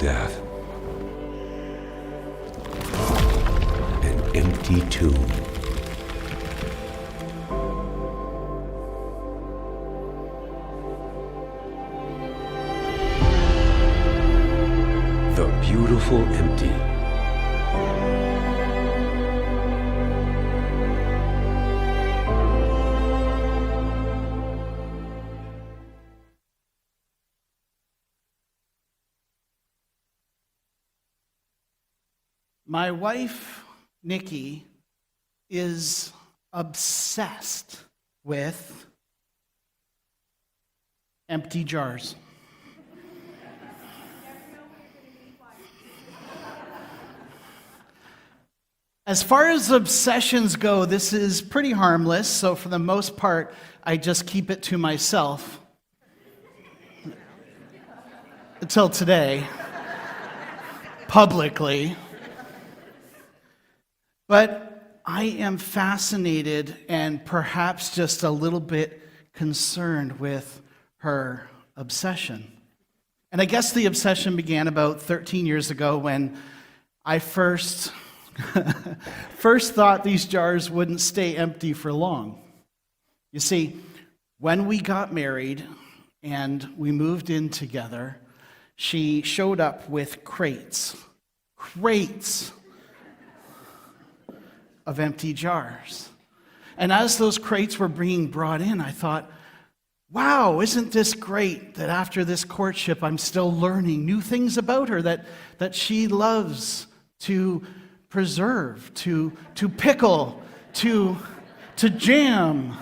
death. An empty tomb. The beautiful empty. My wife, Nikki, is obsessed with empty jars. As far as obsessions go, this is pretty harmless, so for the most part, I just keep it to myself. Until today, publicly. But I am fascinated and perhaps just a little bit concerned with her obsession. And I guess the obsession began about 13 years ago when I first thought these jars wouldn't stay empty for long. You see, when we got married and we moved in together, she showed up with crates of empty jars. And as those crates were being brought in, I thought, wow, isn't this great that after this courtship I'm still learning new things about her that she loves to preserve, to pickle, to jam,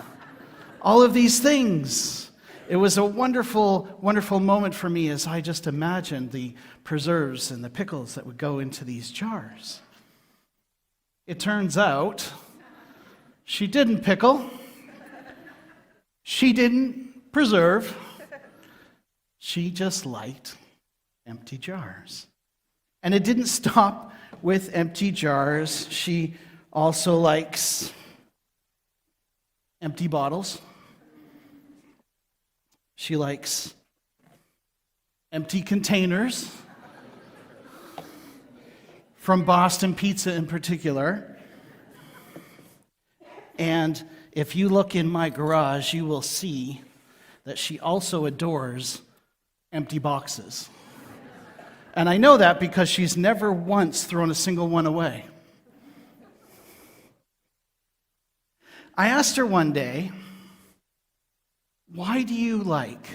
all of these things. It was a wonderful, wonderful moment for me as I just imagined the preserves and the pickles that would go into these jars. It turns out she didn't pickle, she didn't preserve, she just liked empty jars. And it didn't stop with empty jars. She also likes empty bottles. She likes empty containers, from Boston Pizza in particular. And if you look in my garage, you will see that she also adores empty boxes. And I know that because she's never once thrown a single one away. I asked her one day, why do you like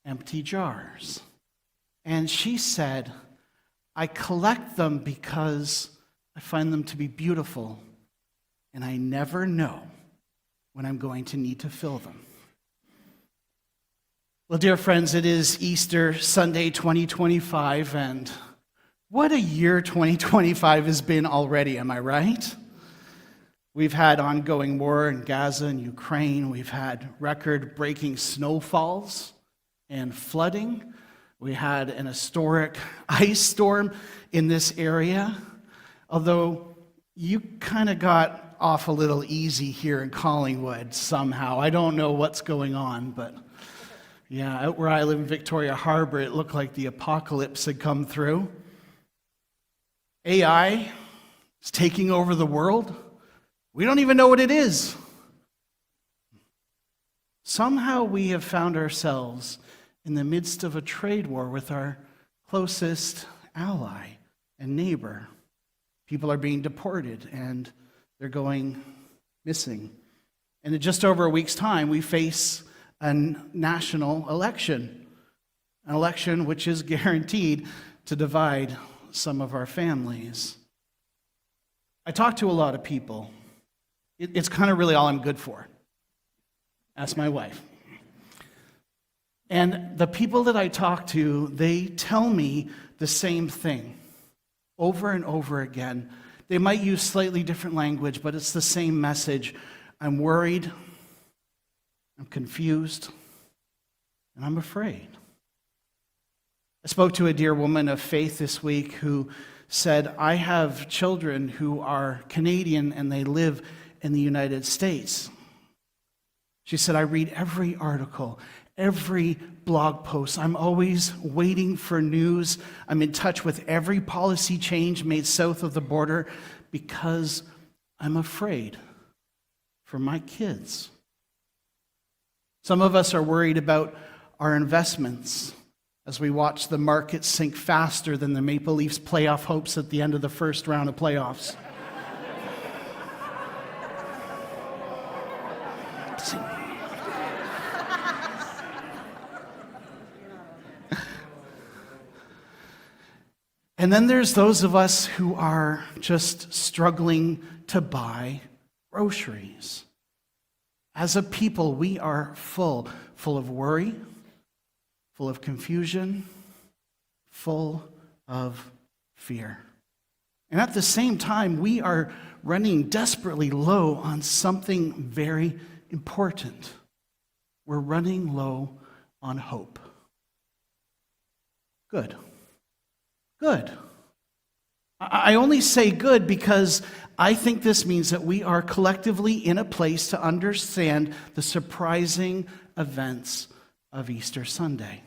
empty jars? And she said, I collect them because I find them to be beautiful, and I never know when I'm going to need to fill them. Well, dear friends, it is Easter Sunday 2025, and what a year 2025 has been already, am I right? We've had ongoing war in Gaza and Ukraine. We've had record-breaking snowfalls and flooding. We had an historic ice storm in this area, although you kind of got off a little easy here in Collingwood somehow. I don't know what's going on, but yeah, out where I live in Victoria Harbor, it looked like the apocalypse had come through. AI is taking over the world. We don't even know what it is. Somehow we have found ourselves in the midst of a trade war with our closest ally and neighbor. People are being deported and they're going missing. And in just over a week's time, we face a national election, an election which is guaranteed to divide some of our families. I talk to a lot of people. It's kind of really all I'm good for. Ask my wife. And the people that I talk to, they tell me the same thing over and over again. They might use slightly different language, but it's the same message. I'm worried, I'm confused, and I'm afraid. I spoke to a dear woman of faith this week who said, I have children who are Canadian and they live in the United States. She said, I read every article, every blog post. I'm always waiting for news. I'm in touch with every policy change made south of the border because I'm afraid for my kids. Some of us are worried about our investments as we watch the market sink faster than the Maple Leafs playoff hopes at the end of the first round of playoffs. And then there's those of us who are just struggling to buy groceries. As a people, we are full of worry, full of confusion, full of fear. And at the same time, we are running desperately low on something very important. We're running low on hope. Good. Good. I only say good because I think this means that we are collectively in a place to understand the surprising events of Easter Sunday.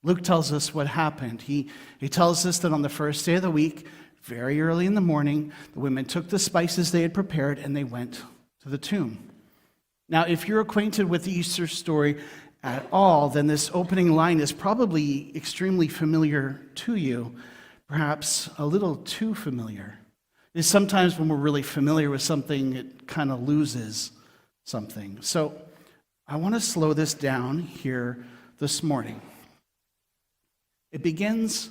Luke tells us what happened. He tells us that on the first day of the week, very early in the morning, the women took the spices they had prepared and they went to the tomb. Now, if you're acquainted with the Easter story at all, then this opening line is probably extremely familiar to you, perhaps a little too familiar. It's sometimes when we're really familiar with something, it kind of loses something. So I want to slow this down here this morning. It begins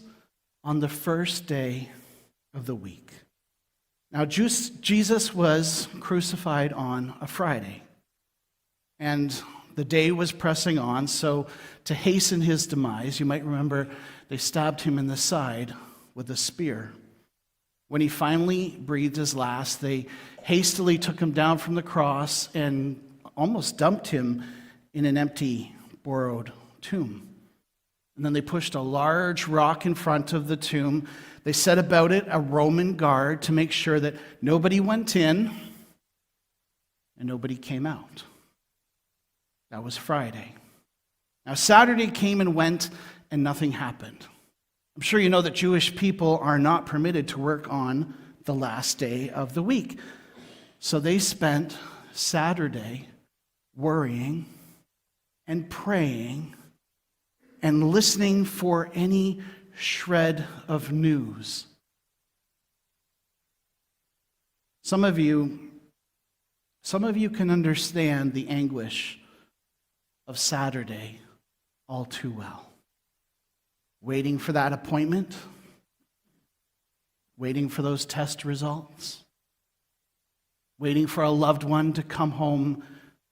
on the first day of the week. Now, Jesus was crucified on a Friday, and the day was pressing on, so to hasten his demise, you might remember they stabbed him in the side with a spear. When he finally breathed his last, they hastily took him down from the cross and almost dumped him in an empty, borrowed tomb. And then they pushed a large rock in front of the tomb. They set about it a Roman guard to make sure that nobody went in and nobody came out. That was Friday. Now, Saturday came and went, and nothing happened. I'm sure you know that Jewish people are not permitted to work on the last day of the week. So they spent Saturday worrying and praying and listening for any shred of news. Some of you can understand the anguish of Saturday all too well. Waiting for that appointment, waiting for those test results, waiting for a loved one to come home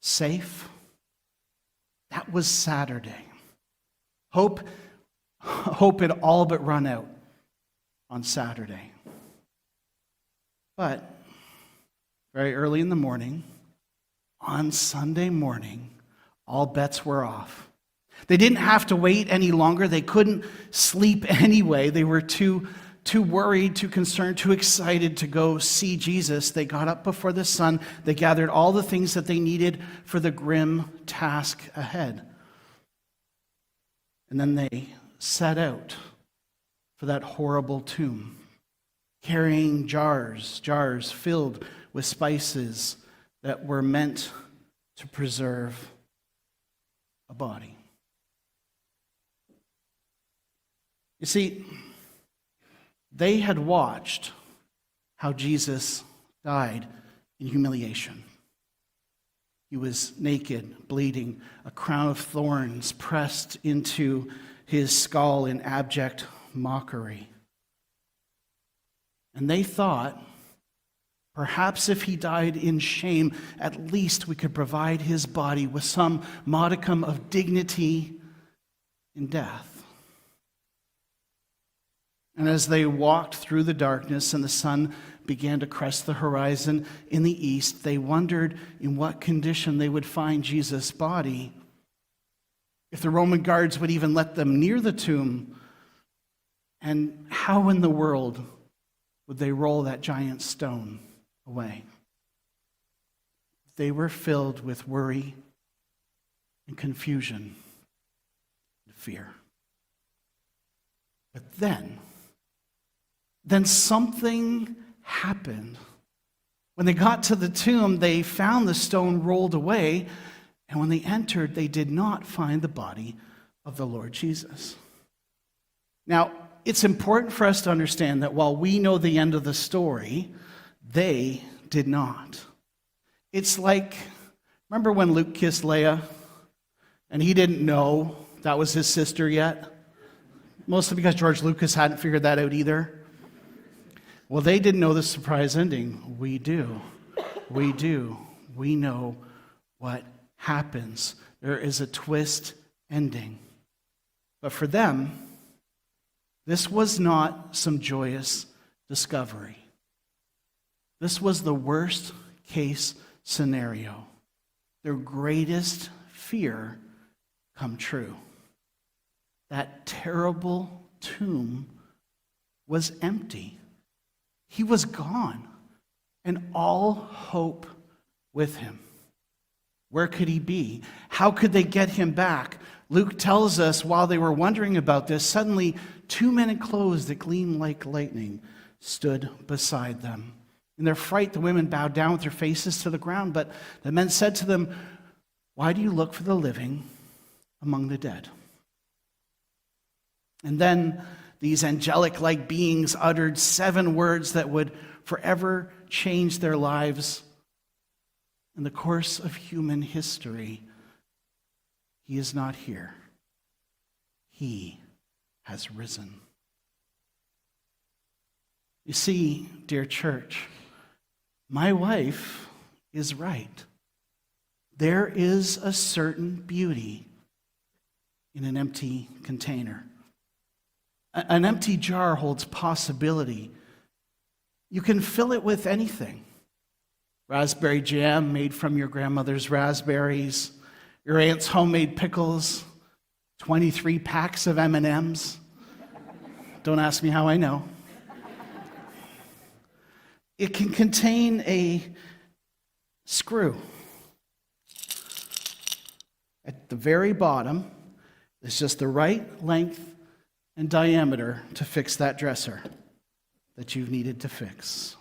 safe. That was Saturday. Hope had all but run out on Saturday. But very early in the morning, on Sunday morning, all bets were off. They didn't have to wait any longer. They couldn't sleep anyway. They were too worried, too concerned, too excited to go see Jesus. They got up before the sun. They gathered all the things that they needed for the grim task ahead. And then they set out for that horrible tomb, carrying jars filled with spices that were meant to preserve a body. You see, they had watched how Jesus died in humiliation. He was naked, bleeding, a crown of thorns pressed into his skull in abject mockery. And they thought, perhaps if he died in shame, at least we could provide his body with some modicum of dignity in death. And as they walked through the darkness and the sun began to crest the horizon in the east, they wondered in what condition they would find Jesus' body. If the Roman guards would even let them near the tomb, and how in the world would they roll that giant stone away? They were filled with worry and confusion fear. But then something happened. When they got to the tomb, they found the stone rolled away, and when they entered, they did not find the body of the Lord Jesus. Now, it's important for us to understand that while we know the end of the story, they did not. It's like, remember when Luke kissed Leia, and he didn't know that was his sister yet? Mostly because George Lucas hadn't figured that out either. Well, they didn't know the surprise ending. We do. We do. We know what happens. There is a twist ending. But for them, this was not some joyous discovery. This was the worst case scenario. Their greatest fear come true. That terrible tomb was empty. He was gone, and all hope with him. Where could he be? How could they get him back? Luke tells us while they were wondering about this, suddenly 2 men in clothes that gleamed like lightning stood beside them. In their fright, the women bowed down with their faces to the ground, but the men said to them, "Why do you look for the living among the dead?" And then these angelic-like beings uttered 7 words that would forever change their lives in the course of human history. He is not here. He has risen. You see, dear church, my wife is right. There is a certain beauty in an empty container. An empty jar holds possibility. You can fill it with anything. Raspberry jam made from your grandmother's raspberries, your aunt's homemade pickles, 23 packs of M&Ms. Don't ask me how I know. It can contain a screw. At the very bottom, it's just the right length and diameter to fix that dresser that you've needed to fix.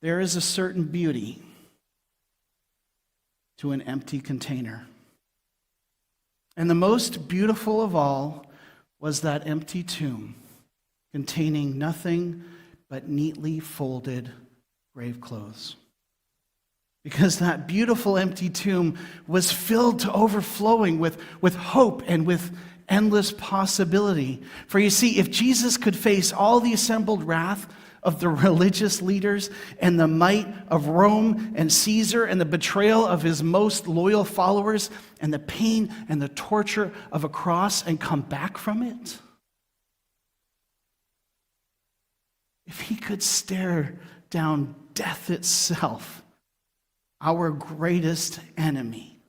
There is a certain beauty to an empty container. And the most beautiful of all was that empty tomb containing nothing but neatly folded grave clothes. Because that beautiful empty tomb was filled to overflowing with hope and with endless possibility. For you see, if Jesus could face all the assembled wrath of the religious leaders and the might of Rome and Caesar and the betrayal of his most loyal followers and the pain and the torture of a cross and come back from it, if he could stare down death itself, our greatest enemy,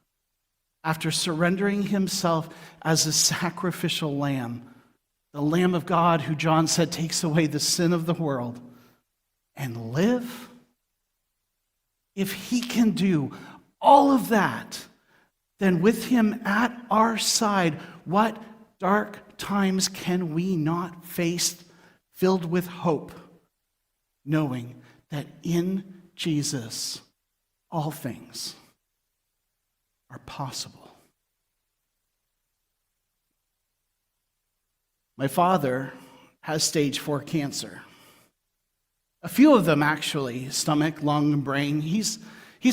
after surrendering himself as a sacrificial lamb, the Lamb of God who John said takes away the sin of the world, and live, if he can do all of that, then with him at our side, what dark times can we not face filled with hope, knowing that in Jesus all things are possible. My father has stage 4 cancer. A few of them actually, stomach, lung, and brain. He's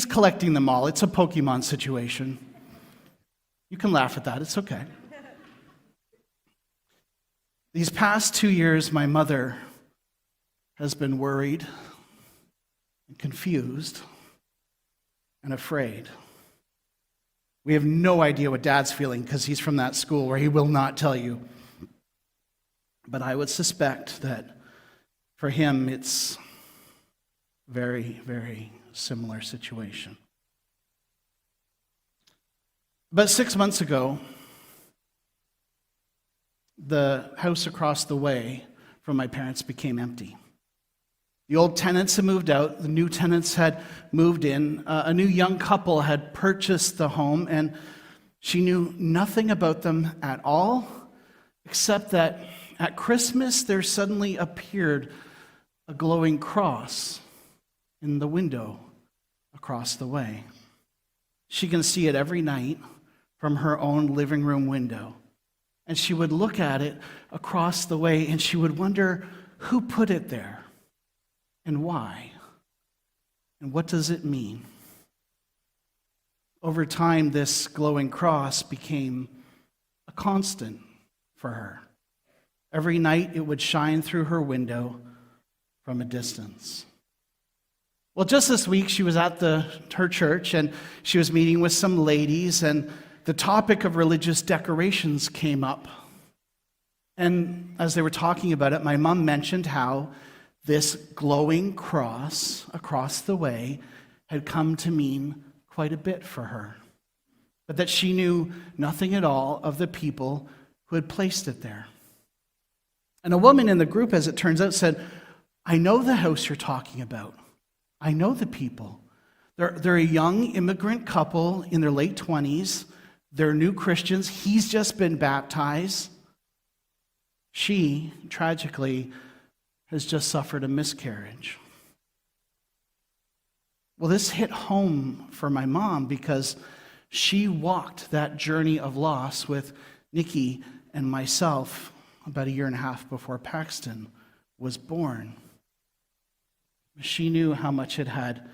collecting them all. It's a Pokemon situation. You can laugh at that, it's okay. These past 2 years, my mother has been worried and confused and afraid. We have no idea what Dad's feeling because he's from that school where he will not tell you. But I would suspect that for him it's very, very similar situation. About 6 months ago, the house across the way from my parents became empty. The old tenants had moved out, the new tenants had moved in, a new young couple had purchased the home, and she knew nothing about them at all, except that at Christmas there suddenly appeared a glowing cross in the window across the way. She can see it every night from her own living room window. And she would look at it across the way and she would wonder who put it there and why and what does it mean. Over time, this glowing cross became a constant for her. Every night it would shine through her window from a distance. Well, just this week, she was at her church, and she was meeting with some ladies, and the topic of religious decorations came up. And as they were talking about it, my mom mentioned how this glowing cross across the way had come to mean quite a bit for her, but that she knew nothing at all of the people who had placed it there. And a woman in the group, as it turns out, said, "I know the house you're talking about. I know the people. They're a young immigrant couple in their late 20s. They're new Christians. He's just been baptized. She, tragically, has just suffered a miscarriage." Well, this hit home for my mom because she walked that journey of loss with Nikki and myself about a year and a half before Paxton was born. She knew how much it had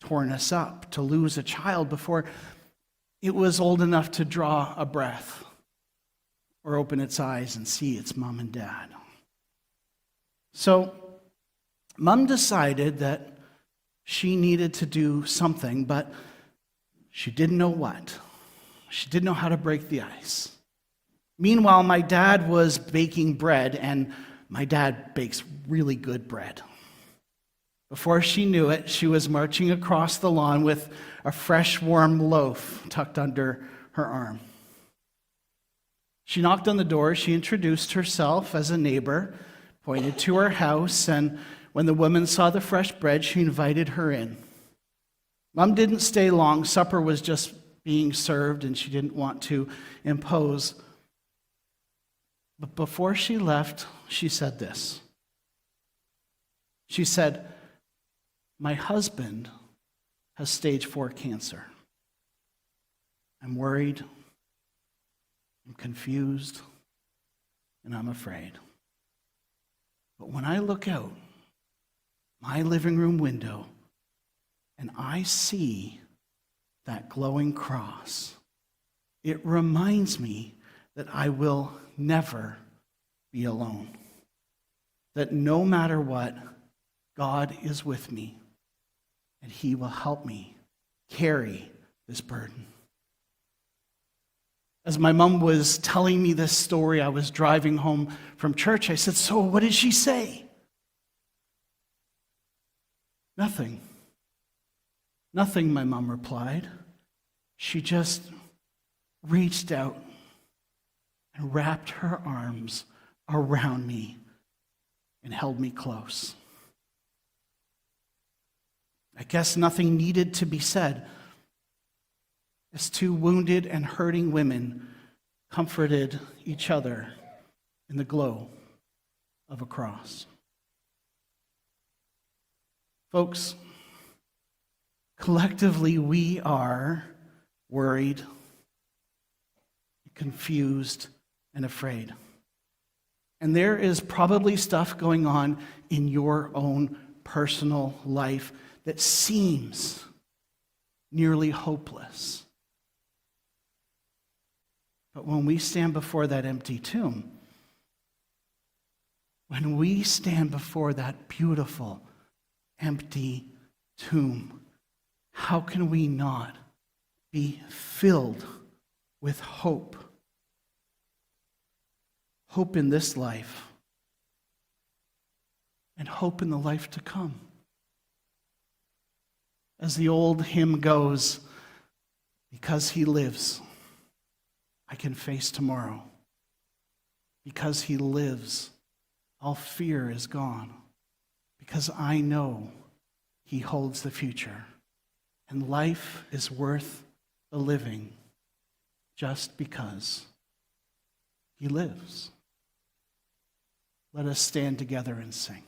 torn us up to lose a child before it was old enough to draw a breath or open its eyes and see its mom and dad. So, Mom decided that she needed to do something, but she didn't know what. She didn't know how to break the ice. Meanwhile, my dad was baking bread, and my dad bakes really good bread. Before she knew it, she was marching across the lawn with a fresh, warm loaf tucked under her arm. She knocked on the door. She introduced herself as a neighbor, pointed to her house, and when the woman saw the fresh bread, she invited her in. Mom didn't stay long. Supper was just being served, and she didn't want to impose. But before she left, she said this. She said, "My husband has stage 4 cancer. I'm worried, I'm confused, and I'm afraid. But when I look out my living room window and I see that glowing cross, it reminds me that I will never be alone. That no matter what, God is with me, and He will help me carry this burden." As my mom was telling me this story, I was driving home from church. I said, "So what did she say?" "Nothing. Nothing," my mom replied. She just reached out and wrapped her arms around me and held me close. I guess nothing needed to be said as two wounded and hurting women comforted each other in the glow of a cross. Folks, collectively we are worried, confused, and afraid. And there is probably stuff going on in your own personal life that seems nearly hopeless. But when we stand before that empty tomb, when we stand before that beautiful empty tomb, how can we not be filled with hope? Hope in this life and hope in the life to come. As the old hymn goes, because He lives, I can face tomorrow. Because He lives, all fear is gone. because I know he holds the future. And life is worth the living just because he lives. Let us stand together and sing.